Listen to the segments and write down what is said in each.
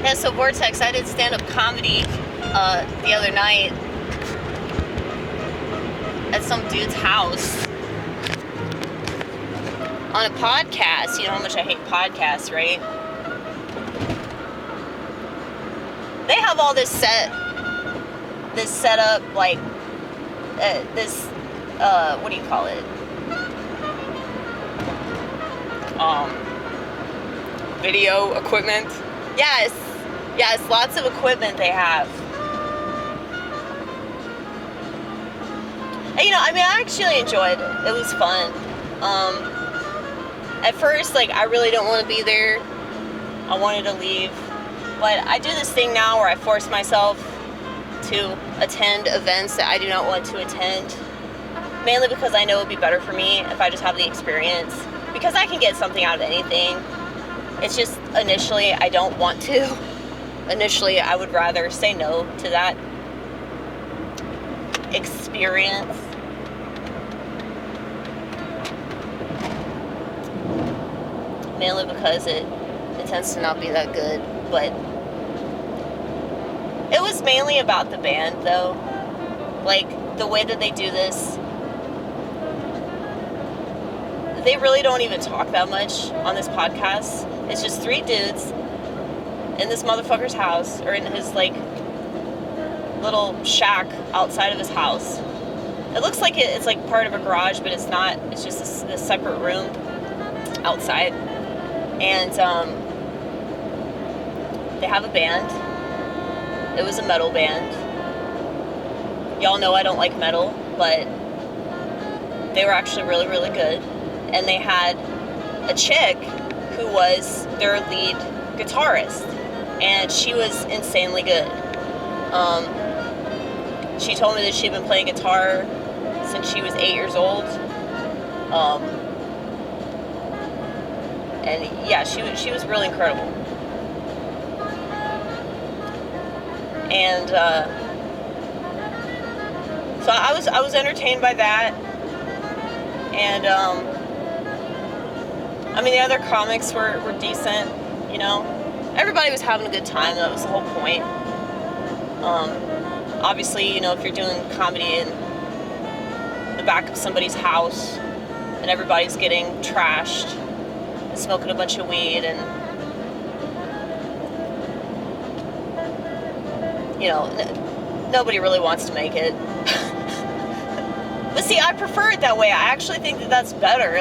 Yeah, so Vortex, I did stand-up comedy the other night at some dude's house on a podcast. You know how much I hate podcasts, right? They have all this set up, like, what do you call it? Video equipment. Yes, lots of equipment they have. And, I actually enjoyed it. It was fun. At first, I really don't want to be there. I wanted to leave. But I do this thing now where I force myself to attend events that I do not want to attend. Mainly because I know it would be better for me if I just have the experience. Because I can get something out of anything. It's just, initially, I don't want to. Initially, I would rather say no to that experience. Mainly because it tends to not be that good. But it was mainly about the band, though. The way that they do this, they really don't even talk that much on this podcast. It's just three dudes in this motherfucker's house, or in his, little shack outside of his house. It looks like it's, part of a garage, but it's not. It's just this separate room outside. And, they have a band. It was a metal band. Y'all know I don't like metal, but they were actually really, really good. And they had a chick who was their lead guitarist, and she was insanely good. She told me that she'd been playing guitar since she was 8 years old. And yeah, she was really incredible. And so I was entertained by that. And the other comics were decent, Everybody was having a good time. That was the whole point. Obviously, if you're doing comedy in the back of somebody's house and everybody's getting trashed and smoking a bunch of weed and, nobody really wants to make it. But see, I prefer it that way. I actually think that that's better.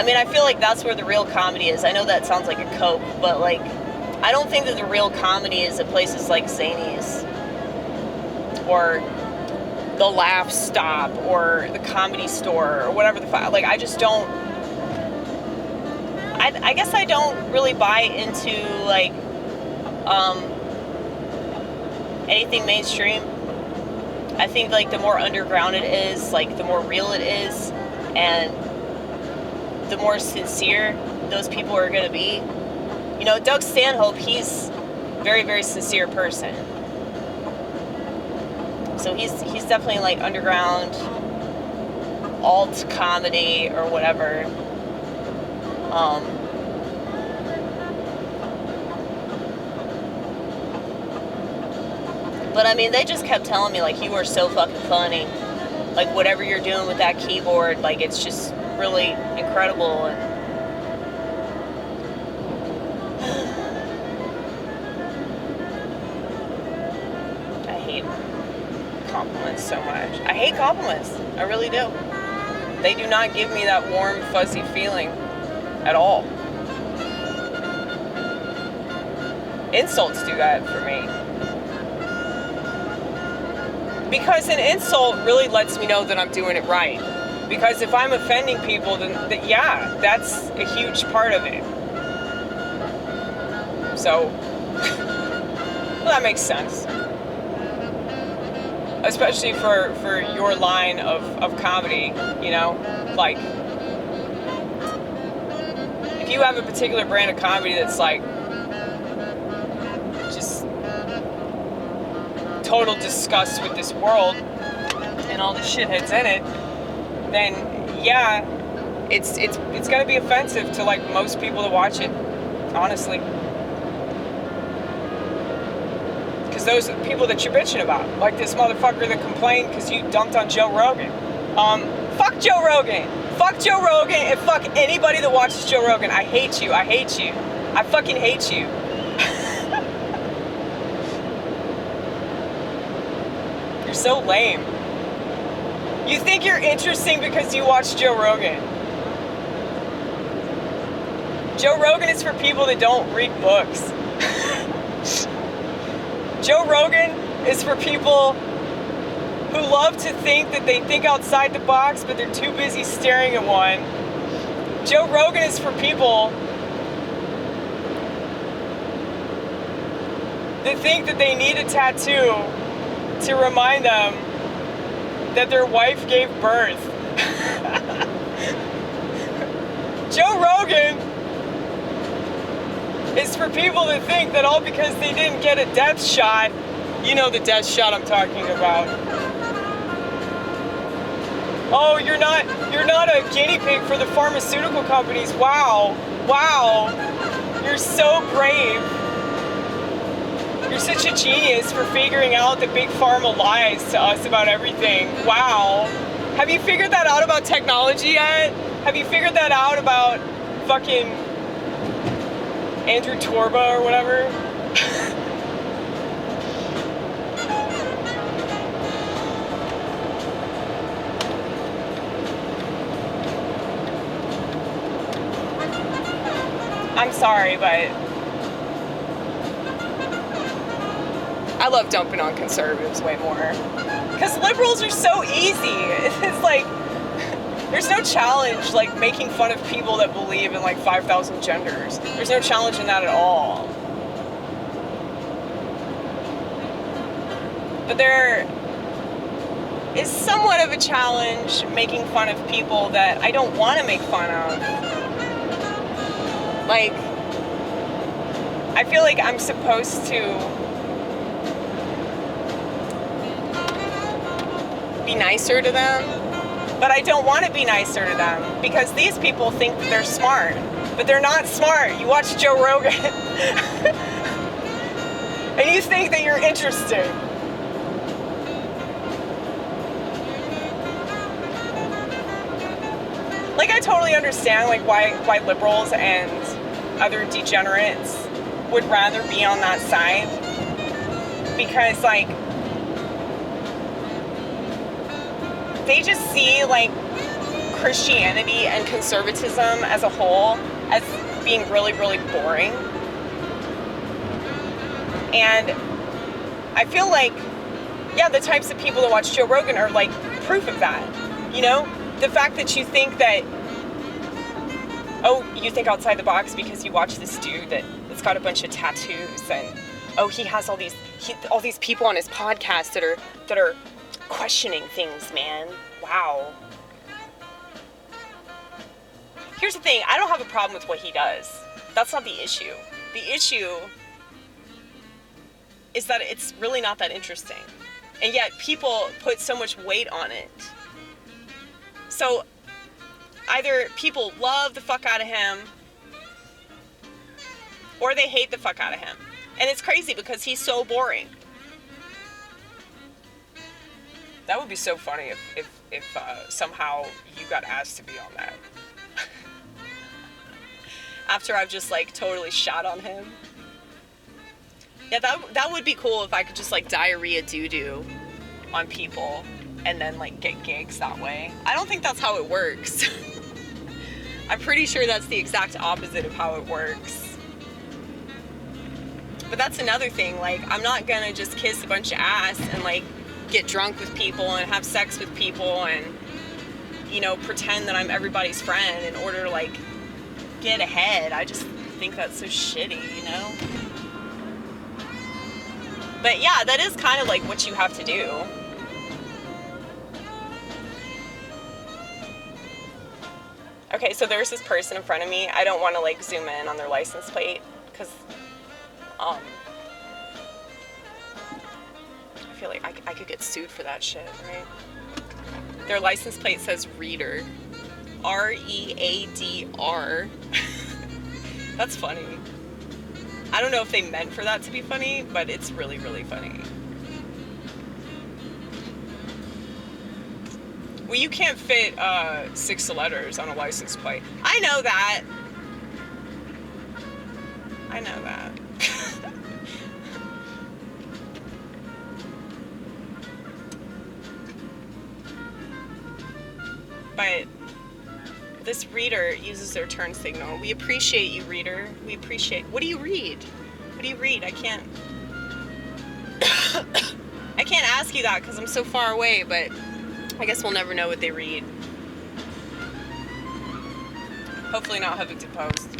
I feel like that's where the real comedy is. I know that sounds like a cope, but I don't think that the real comedy is at places like Zanies or the Laugh Stop or the Comedy Store or whatever the fuck. I just don't. I guess I don't really buy into anything mainstream. I think the more underground it is, the more real it is, and the more sincere those people are going to be. Doug Stanhope, he's a very, very sincere person. So he's definitely underground alt comedy or whatever. But they just kept telling me you are so fucking funny. Whatever you're doing with that keyboard, it's just really incredible. And I hate compliments so much. I hate compliments. I really do. They do not give me that warm, fuzzy feeling at all. Insults do that for me. Because an insult really lets me know that I'm doing it right. Because if I'm offending people, then yeah, that's a huge part of it. So, well, that makes sense. Especially for your line of comedy, if you have a particular brand of comedy that's just total disgust with this world and all the shitheads in it, then yeah, it's gonna be offensive to most people that watch it, honestly. those people that you're bitching about. Like this motherfucker that complained because you dumped on Joe Rogan. Fuck Joe Rogan. Fuck Joe Rogan and fuck anybody that watches Joe Rogan. I hate you. I hate you. I fucking hate you. You're so lame. You think you're interesting because you watch Joe Rogan. Joe Rogan is for people that don't read books. Joe Rogan is for people who love to think that they think outside the box, but they're too busy staring at one. Joe Rogan is for people that think that they need a tattoo to remind them that their wife gave birth. Joe Rogan is for people that think that all because they didn't get a death shot, you know the death shot I'm talking about. Oh, you're not a guinea pig for the pharmaceutical companies. Wow. Wow. You're so brave. You're such a genius for figuring out that Big Pharma lies to us about everything. Wow. Have you figured that out about technology yet? Have you figured that out about fucking Andrew Torba or whatever? I'm sorry, but I love dumping on conservatives way more. Because liberals are so easy. It's like, there's no challenge like making fun of people that believe in like 5,000 genders. There's no challenge in that at all. But there is somewhat of a challenge making fun of people that I don't want to make fun of. Like, I feel like I'm supposed to be nicer to them, but I don't want to be nicer to them because these people think that they're smart, but they're not smart. You watch Joe Rogan and you think that you're interesting. Like, I totally understand like why liberals and other degenerates would rather be on that side, because like they just see like Christianity and conservatism as a whole as being really, really boring. And I feel like, yeah, the types of people that watch Joe Rogan are like proof of that. You know, the fact that you think that, oh, you think outside the box because you watch this dude that's got a bunch of tattoos, and oh, he has all these people on his podcast that are questioning things, man. Wow. Here's the thing, I don't have a problem with what he does. That's not the issue. The issue is that it's really not that interesting. And yet people put so much weight on it. So either people love the fuck out of him or they hate the fuck out of him. And it's crazy because he's so boring. That would be so funny if somehow you got asked to be on that. After I've just like totally shot on him. Yeah, that would be cool if I could just like diarrhea doo-doo on people and then like get gigs that way. I don't think that's how it works. I'm pretty sure that's the exact opposite of how it works. But that's another thing, like I'm not gonna just kiss a bunch of ass and like get drunk with people and have sex with people and, you know, pretend that I'm everybody's friend in order to like get ahead. I just think that's so shitty, you know? But yeah, that is kind of like what you have to do. Okay, so there's this person in front of me. I don't want to like zoom in on their license plate because I feel like I could get sued for that shit, right? Their license plate says Reader. R-E-A-D-R. That's funny. I don't know if they meant for that to be funny, but it's really, really funny. Well, you can't fit 6 letters on a license plate. I know that. I know that. But this reader uses their turn signal. We appreciate you, reader. We appreciate. What do you read? What do you read? I can't. I can't ask you that because I'm so far away, but I guess we'll never know what they read. Hopefully not Huffington Post.